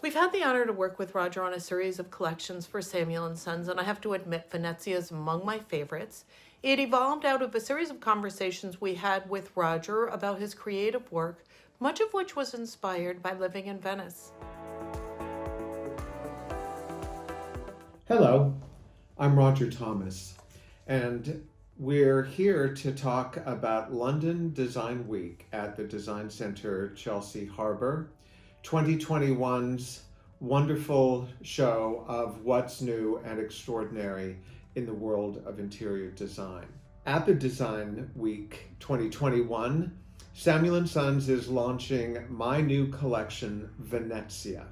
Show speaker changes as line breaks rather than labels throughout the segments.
We've had the honor to work with Roger on a series of collections for Samuel & Sons, and I have to admit Venezia is among my favorites. It evolved out of a series of conversations we had with Roger about his creative work, much of which was inspired by living in Venice.
Hello, I'm Roger Thomas, and we're here to talk about London Design Week at the Design Centre Chelsea Harbour, 2021's wonderful show of what's new and extraordinary in the world of interior design. At the Design Week 2021, Samuel & Sons is launching my new collection, Venezia.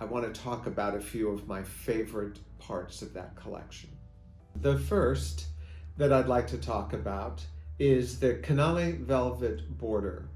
I want to talk about a few of my favorite parts of that collection. The first that I'd like to talk about is the Canale velvet border.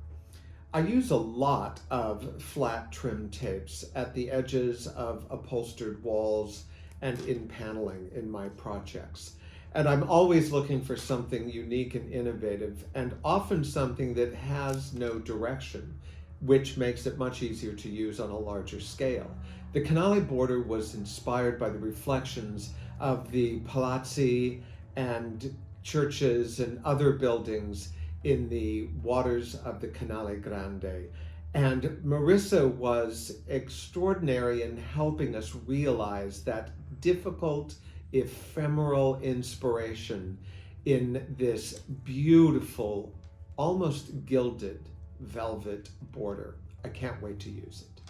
I use a lot of flat trim tapes at the edges of upholstered walls and in paneling in my projects. And I'm always looking for something unique and innovative, and often something that has no direction, which makes it much easier to use on a larger scale. The Canale border was inspired by the reflections of the palazzi and churches and other buildings in the waters of the Canale Grande. And Marissa was extraordinary in helping us realize that difficult, ephemeral inspiration in this beautiful, almost gilded velvet border. I can't wait to use it.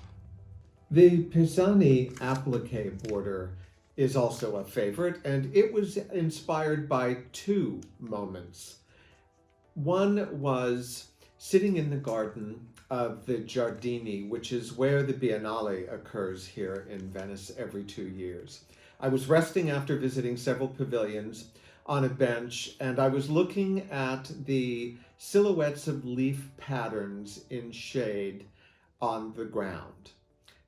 The Pisani applique border is also a favorite, and it was inspired by two moments. One was sitting in the garden of the Giardini, which is where the Biennale occurs here in Venice every 2 years. I was resting after visiting several pavilions on a bench, and I was looking at the silhouettes of leaf patterns in shade on the ground.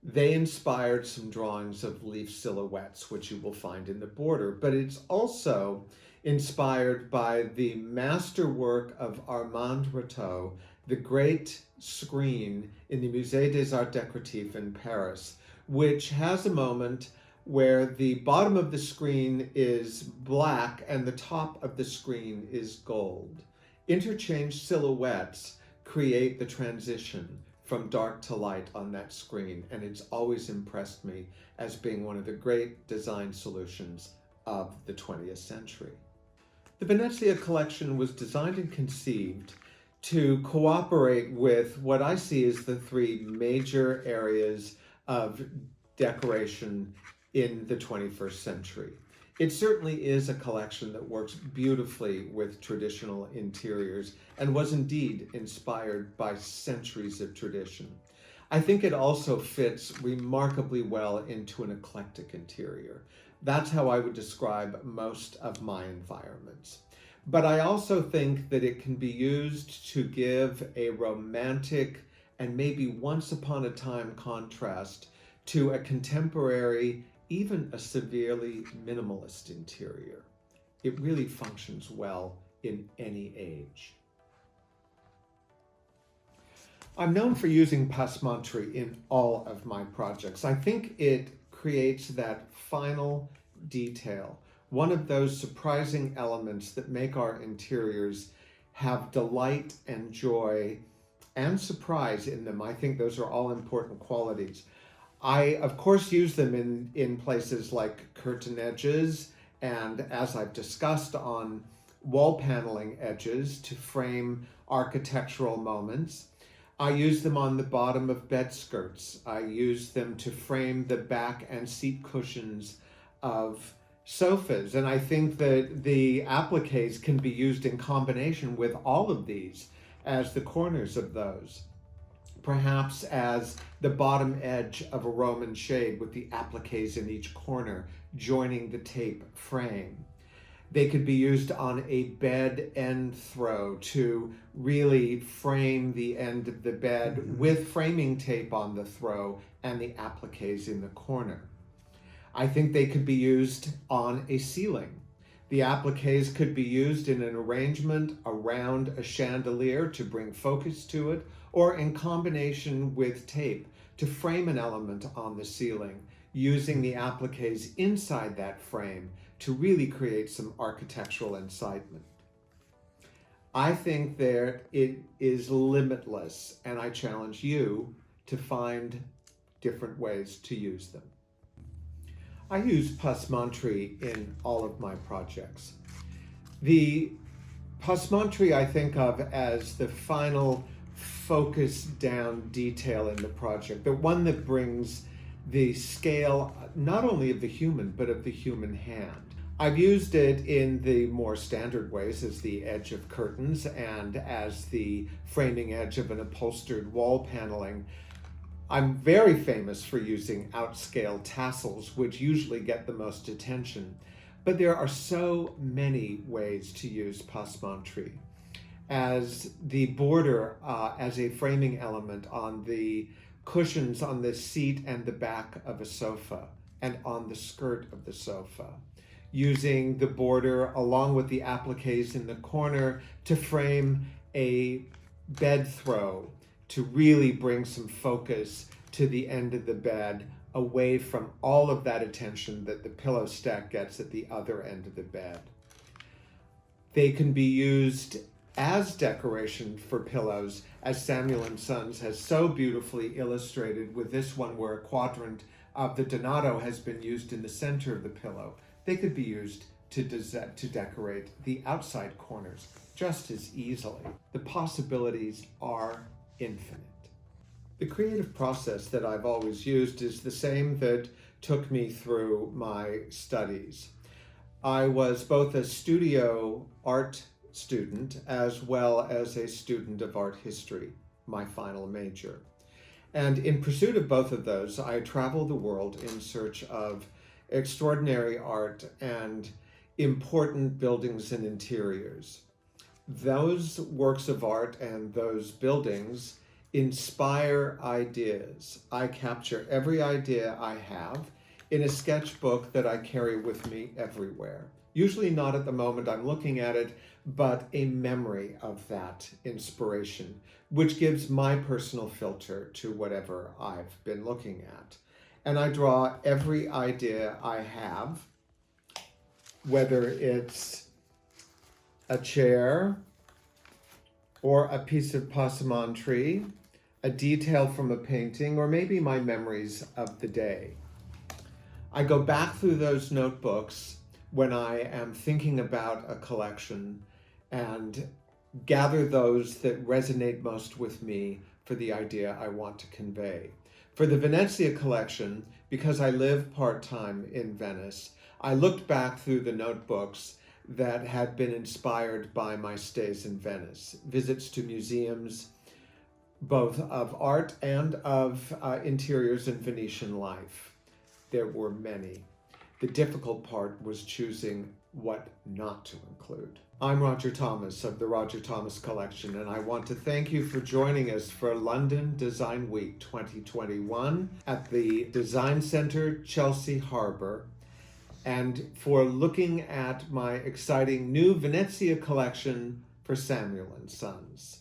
They inspired some drawings of leaf silhouettes, which you will find in the border, but it's also inspired by the masterwork of Armand Rateau, the great screen in the Musée des Arts Décoratifs in Paris, which has a moment where the bottom of the screen is black and the top of the screen is gold. Interchanged silhouettes create the transition from dark to light on that screen, and it's always impressed me as being one of the great design solutions of the 20th century. The Venezia collection was designed and conceived to cooperate with what I see as the three major areas of decoration in the 21st century. It certainly is a collection that works beautifully with traditional interiors and was indeed inspired by centuries of tradition. I think it also fits remarkably well into an eclectic interior. That's how I would describe most of my environments. But I also think that it can be used to give a romantic and maybe once upon a time contrast to a contemporary, even a severely minimalist interior. It really functions well in any age. I'm known for using Passementerie in all of my projects. I think it creates that final detail, one of those surprising elements that make our interiors have delight and joy and surprise in them. I think those are all important qualities. I, of course, use them in places like curtain edges and, as I've discussed, on wall paneling edges to frame architectural moments. I use them on the bottom of bed skirts. I use them to frame the back and seat cushions of sofas. And I think that the appliques can be used in combination with all of these as the corners of those. Perhaps as the bottom edge of a Roman shade with the appliques in each corner joining the tape frame. They could be used on a bed end throw to really frame the end of the bed with framing tape on the throw and the appliques in the corner. I think they could be used on a ceiling. The appliques could be used in an arrangement around a chandelier to bring focus to it, or in combination with tape to frame an element on the ceiling, using the appliques inside that frame to really create some architectural incitement. I think that it is limitless, and I challenge you to find different ways to use them. I use Passementerie in all of my projects. The Passementerie I think of as the final focused down detail in the project, the one that brings the scale not only of the human, but of the human hand. I've used it in the more standard ways as the edge of curtains and as the framing edge of an upholstered wall paneling. I'm very famous for using outscale tassels, which usually get the most attention. But there are so many ways to use Passementerie. As the border, as a framing element on the cushions on the seat and the back of a sofa and on the skirt of the sofa. Using the border along with the appliques in the corner to frame a bed throw to really bring some focus to the end of the bed, away from all of that attention that the pillow stack gets at the other end of the bed. They can be used as decoration for pillows, as Samuel & Sons has so beautifully illustrated with this one where a quadrant of the Donato has been used in the center of the pillow. They could be used to decorate the outside corners just as easily. The possibilities are infinite. The creative process that I've always used is the same that took me through my studies. I was both a studio art student as well as a student of art history, my final major. And in pursuit of both of those, I traveled the world in search of extraordinary art and important buildings and interiors. Those works of art and those buildings inspire ideas. I capture every idea I have in a sketchbook that I carry with me everywhere. Usually not at the moment I'm looking at it, but a memory of that inspiration, which gives my personal filter to whatever I've been looking at. And I draw every idea I have, whether it's a chair or a piece of passementerie, a detail from a painting, or maybe my memories of the day. I go back through those notebooks when I am thinking about a collection and gather those that resonate most with me for the idea I want to convey. For the Venezia collection, because I live part-time in Venice, I looked back through the notebooks that had been inspired by my stays in Venice, visits to museums, both of art and of interiors and Venetian life. There were many. The difficult part was choosing what not to include. I'm Roger Thomas of the Roger Thomas Collection, and I want to thank you for joining us for London Design Week 2021 at the Design Centre, Chelsea Harbour, and for looking at my exciting new Venezia collection for Samuel & Sons.